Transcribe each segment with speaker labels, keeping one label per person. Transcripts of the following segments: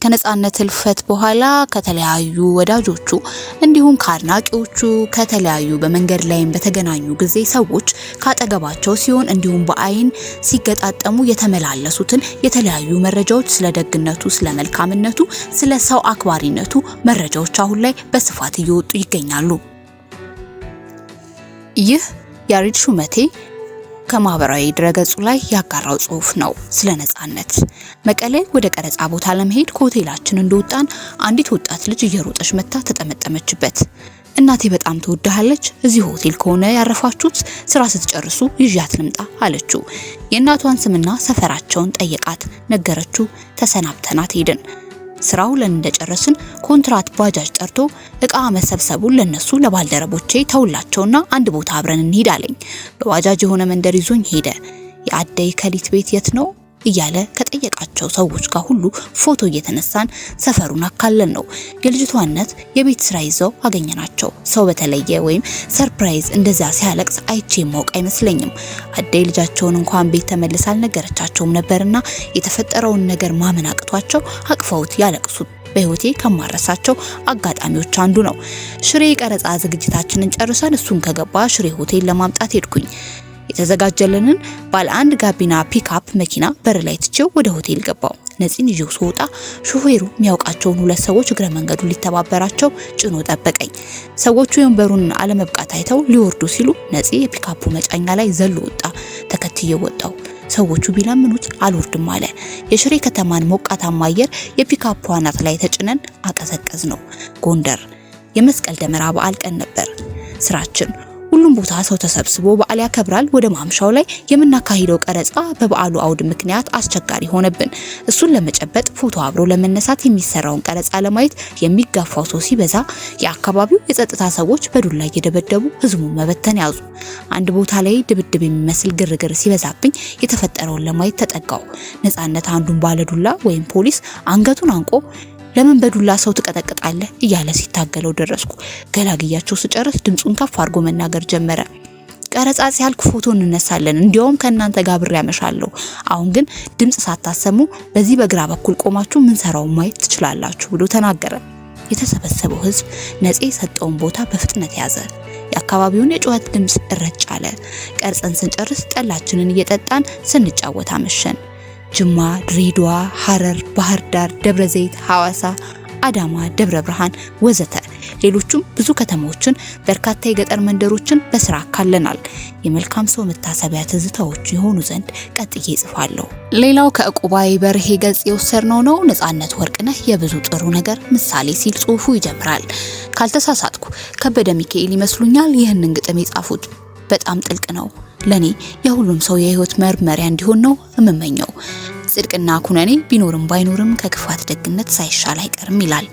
Speaker 1: ከነጻነት ህልፈት በኋላ ከተለያዩ ወዳጆቹ እንዲሁም ከአድናቂዎቹ ከተለያዩ በመንገድ ላይም በተገናኙ ጊዜ ሰዎች ካጠገባቸው ሲሆን እንዲሁም በአይን ሲገጣጠሙ የተመላለሱትን የተለያዩ መረጃዎች ስለ ደግነቱ፣ ስለ መልካምነቱ፣ ስለ ሰው አክባሪነቱ መረጃዎች አሁን ላይ በስፋት እየወጡ ይገኛሉ። ይህ ያሬድ ሹመቴ ከማህበራዊ ድረገጹ ላይ ያጋራው ጽሁፍ ነው ስለ ነጻነት። መቀሌ ወደ ቀረጻ ቦታ ለመሄድ ከሆቴላችን እንደወጣን አንዲት ወጣት ልጅ እየሮጠች መታ ተጠመጠመችበት። እናቴ በጣም ትወድሃለች፣ እዚህ ሆቴል ከሆነ ያረፋችሁት ስራ ስትጨርሱ ይዣት ልምጣ አለችው። የእናቷን ስምና ሰፈራቸውን ጠየቃት፣ ነገረችው። ተሰናብተናት ሄድን። ስራው እንደጨረስን ኮንትራት ባጃጅ ጠርቶ እቃ መሰብሰቡን ለነሱ ለባልደረቦቼ ተውላቸውና አንድ ቦታ አብረን እንሂድ አለኝ። በባጃጅ የሆነ መንደር ይዞኝ ሄደ። የአደይ ከሊት ቤት የት ነው እያለ ከጠየቃቸው ሰዎች ጋር ሁሉ ፎቶ እየተነሳን ሰፈሩን አካለን ነው። የልጅቷነት የቤት ስራ ይዘው አገኘናቸው። ሰው በተለየ ወይም ሰርፕራይዝ እንደዛ ሲያለቅስ አይቼ ማውቅ አይመስለኝም። አደይ ልጃቸውን እንኳን ቤት ተመልሳ አልነገረቻቸውም ነበርና የተፈጠረውን ነገር ማመን አቅቷቸው አቅፈውት ያለቅሱት በህይወቴ ከማረሳቸው አጋጣሚዎች አንዱ ነው። ሽሬ ቀረጻ ዝግጅታችንን ጨርሰን እሱን ከገባ ሽሬ ሆቴል ለማምጣት ሄድኩኝ። የተዘጋጀልንን ባለ አንድ ጋቢና ፒክአፕ መኪና በር ላይ ትቼው ወደ ሆቴል ገባው። ነፂን ይዤው ስወጣ ሹፌሩ የሚያውቃቸውን ሁለት ሰዎች እግረ መንገዱ ሊተባበራቸው ጭኖ ጠበቀኝ። ሰዎቹ የወንበሩን አለመብቃት አይተው ሊወርዱ ሲሉ ነፂ የፒክአፑ መጫኛ ላይ ዘሎ ወጣ። ተከትዬው ወጣው። ሰዎቹ ቢለምኑት አልወርድም አለ። የሽሬ ከተማን ሞቃታማ አየር የፒክአፑ አናት ላይ ተጭነን አቀዘቀዝ ነው። ጎንደር የመስቀል ደመራ በዓል ቀን ነበር። ስራችን ሁሉም ቦታ ሰው ተሰብስቦ በዓል ያከብራል። ወደ ማምሻው ላይ የምናካሂደው ቀረጻ በበዓሉ አውድ ምክንያት አስቸጋሪ ሆነብን። እሱን ለመጨበጥ ፎቶ አብሮ ለመነሳት የሚሰራውን ቀረጻ ለማየት የሚጋፋው ሰው ሲበዛ የአካባቢው የጸጥታ ሰዎች በዱላ እየደበደቡ ህዝቡን መበተን ያዙ። አንድ ቦታ ላይ ድብድብ የሚመስል ግርግር ሲበዛብኝ የተፈጠረውን ለማየት ተጠጋው። ነጻነት አንዱን ባለዱላ ወይም ፖሊስ አንገቱን አንቆ ለምን በዱላ ሰው ትቀጠቅጣለህ እያለ ሲታገለው ደረስኩ። ገላግያቸው ስጨርስ ድምጹን ከፍ አድርጎ መናገር ጀመረ። ቀረጻ ሲያልቅ ፎቶ እንነሳለን፣ እንዲያውም ከእናንተ ጋር ብሬ ያመሻለሁ። አሁን ግን ድምጽ ሳታሰሙ በዚህ በግራ በኩል ቆማችሁ ምን ሰራው ማየት ትችላላችሁ ብሎ ተናገረ። የተሰበሰበው ህዝብ ነፂ የሰጠውን ቦታ በፍጥነት ያዘ። የአካባቢውን የጩኸት ድምጽ እረጭ አለ። ቀርጸን ስንጨርስ ጠላችንን እየጠጣን ስንጫወት አመሸን። ጅማ፣ ድሬዳዋ፣ ሐረር፣ ባህር ዳር፣ ደብረ ዘይት፣ ሐዋሳ፣ አዳማ፣ ደብረ ብርሃን ወዘተ ሌሎችም ብዙ ከተሞችን በርካታ የገጠር መንደሮችን በስራ አካለናል። የመልካም ሰው መታሰቢያ ትዝታዎች የሆኑ ዘንድ ቀጥዬ ጽፋለሁ። ሌላው ከዕቁባይ በርሄ ገጽ የወሰድነው ነው። ነጻነት ወርቅነህ የብዙ ጥሩ ነገር ምሳሌ ሲል ጽሁፉ ይጀምራል። ካልተሳሳትኩ ከበደ ሚካኤል ይመስሉኛል ይህንን ግጥም የጻፉት። በጣም ጥልቅ ነው። ለኔ የሁሉም ሰው የህይወት መርመሪያ እንዲሆን ነው እምመኘው። ጽድቅና ኩነኔ ቢኖርም ባይኖርም ከክፋት ደግነት ሳይሻል አይቀርም ይላል።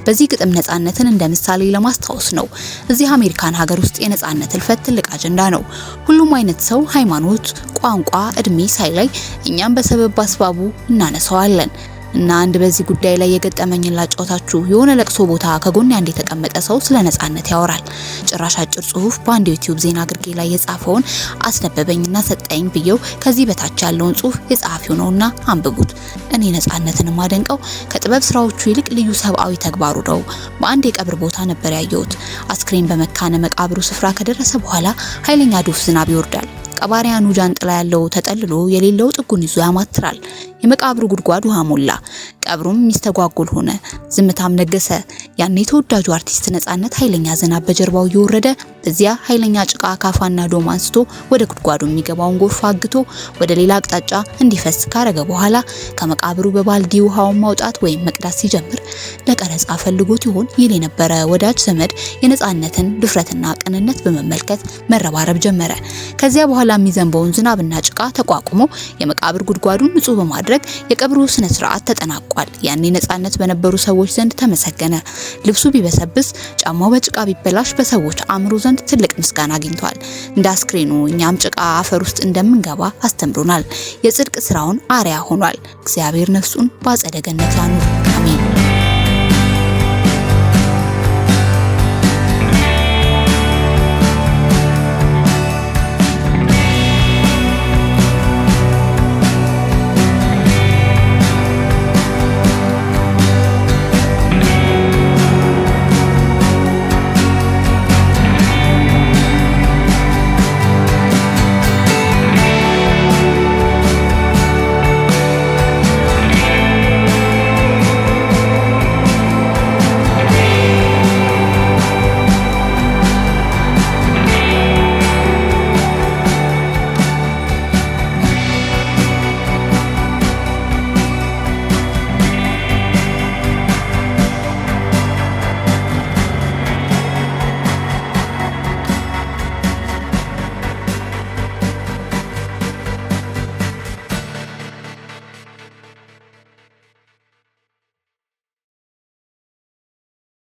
Speaker 1: በዚህ ግጥም ነጻነትን እንደ ምሳሌ ለማስታወስ ነው። እዚህ አሜሪካን ሀገር ውስጥ የነጻነት ህልፈት ትልቅ አጀንዳ ነው። ሁሉም አይነት ሰው ሃይማኖት፣ ቋንቋ፣ እድሜ ሳይለይ እኛም በሰበብ አስባቡ እናነሳዋለን። እና አንድ በዚህ ጉዳይ ላይ የገጠመኝን ላጫውታችሁ። የሆነ ለቅሶ ቦታ ከጎን አንድ የተቀመጠ ሰው ስለ ነጻነት ያወራል። ጭራሽ አጭር ጽሁፍ በአንድ ዩቲዩብ ዜና ግርጌ ላይ የጻፈውን አስነበበኝና ሰጠኝ ብየው ከዚህ በታች ያለውን ጽሁፍ የጻፊው ነውና አንብቡት። እኔ ነጻነትን ማደንቀው ከጥበብ ስራዎቹ ይልቅ ልዩ ሰብአዊ ተግባሩ ነው። በአንድ የቀብር ቦታ ነበር ያየሁት። አስክሬን በመካነ መቃብሩ ስፍራ ከደረሰ በኋላ ኃይለኛ ዶፍ ዝናብ ይወርዳል። ቀባሪያኑ ጃንጥላ ያለው ተጠልሎ የሌለው ጥጉን ይዞ ያማትራል። የመቃብሩ ጉድጓድ ውሃ ሞላ። ቀብሩም ሚስተጓጎል ሆነ። ዝምታም ነገሰ። ያኔ ተወዳጁ አርቲስት ነጻነት ኃይለኛ ዝናብ በጀርባው እየወረደ በዚያ ኃይለኛ ጭቃ ካፋና ዶም አንስቶ ወደ ጉድጓዱ የሚገባውን ጎርፍ አግቶ ወደ ሌላ አቅጣጫ እንዲፈስ ካረገ በኋላ ከመቃብሩ በባልዲ ውሃውን ማውጣት ወይም መቅዳት ሲጀምር ለቀረጻ ፈልጎት ይሆን ይል የነበረ ወዳጅ ዘመድ የነጻነትን ድፍረትና ቅንነት በመመልከት መረባረብ ጀመረ። ከዚያ በኋላ የሚዘንበውን ዝናብና ጭቃ ተቋቁሞ የመቃብር ጉድጓዱን ንጹህ በማድረግ የቀብሩ ስነ ስርዓት ተጠናቋል። ያኔ ነጻነት በነበሩ ሰዎች ዘንድ ተመሰገነ። ልብሱ ቢበሰብስ፣ ጫማው በጭቃ ቢበላሽ በሰዎች አእምሮ ዘንድ ትልቅ ምስጋና አግኝቷል። እንደ አስክሬኑ እኛም ጭቃ አፈር ውስጥ እንደምንገባ አስተምሮናል። የጽድቅ ስራውን አርያ ሆኗል። እግዚአብሔር ነፍሱን በአጸደ ገነት ያኑር። አሜን።